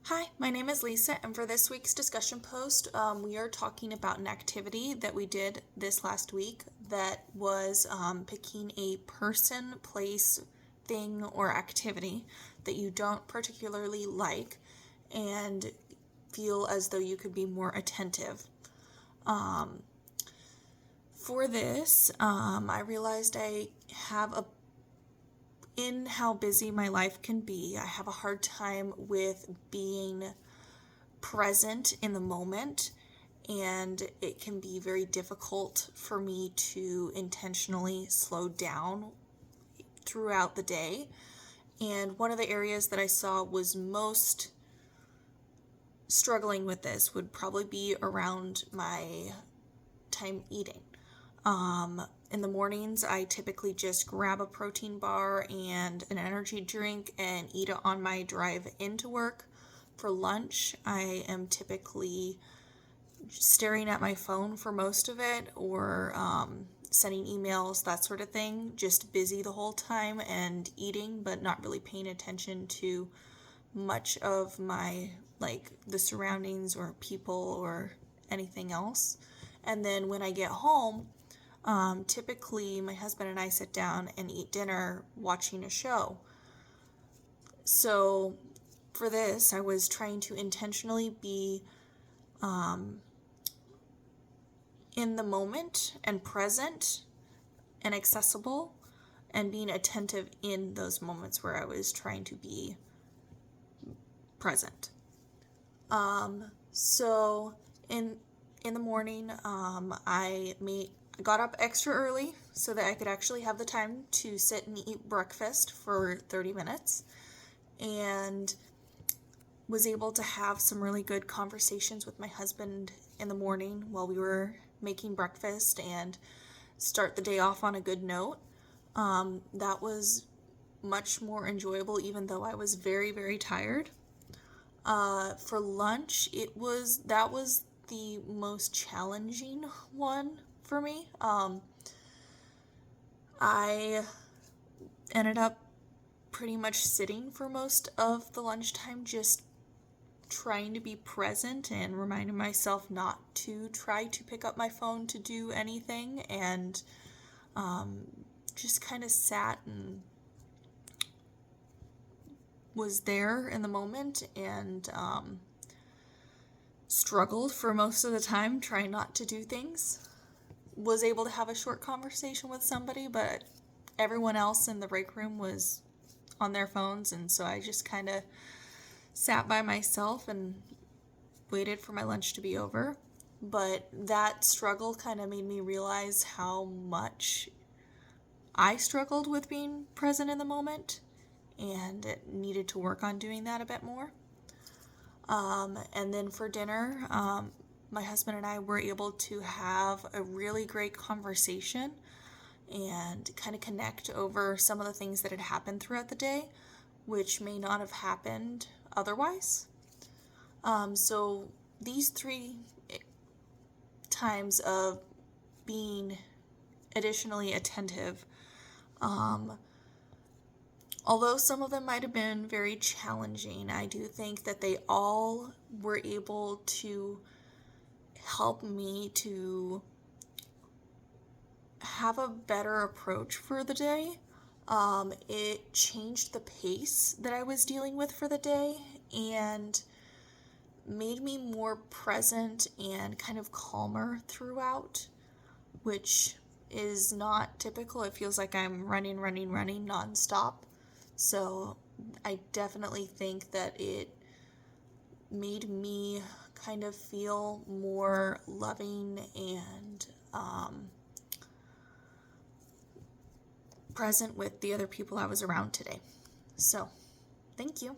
Hi, my name is Lisa, and for this week's discussion post, we are talking about an activity that we did this last week that was picking a person, place, thing, or activity that you don't particularly like and feel as though you could be more attentive. For this, I realized I have in how busy my life can be, I have a hard time with being present in the moment, and it can be very difficult for me to intentionally slow down throughout the day. And one of the areas that I saw was most struggling with this would probably be around my time eating. In the mornings, I typically just grab a protein bar and an energy drink and eat it on my drive into work. For lunch, I am typically staring at my phone for most of it, or sending emails, that sort of thing, just busy the whole time and eating, but not really paying attention to much of my, like, the surroundings or people or anything else. And then when I get home, typically my husband and I sit down and eat dinner watching a show. So for this, I was trying to intentionally be in the moment and present and accessible and being attentive in those moments where I was trying to be present. So in the morning, I got up extra early so that I could actually have the time to sit and eat breakfast for 30 minutes, and was able to have some really good conversations with my husband in the morning while we were making breakfast and start the day off on a good note. That was much more enjoyable, even though I was very, very tired. For lunch, that was the most challenging one for me. I ended up pretty much sitting for most of the lunchtime, just trying to be present and reminding myself not to try to pick up my phone to do anything, and just kind of sat and was there in the moment, and struggled for most of the time trying not to do things. Was able to have a short conversation with somebody, but everyone else in the break room was on their phones, and so I just kind of sat by myself and waited for my lunch to be over. But that struggle kind of made me realize how much I struggled with being present in the moment, and it needed to work on doing that a bit more. And then for dinner, my husband and I were able to have a really great conversation and kind of connect over some of the things that had happened throughout the day, which may not have happened otherwise. So these 3 times of being additionally attentive, although some of them might have been very challenging, I do think that they all were able to help me to have a better approach for the day. It changed the pace that I was dealing with for the day and made me more present and kind of calmer throughout, which is not typical. It feels like I'm running nonstop. So I definitely think that it made me kind of feel more loving and present with the other people I was around today. So, thank you.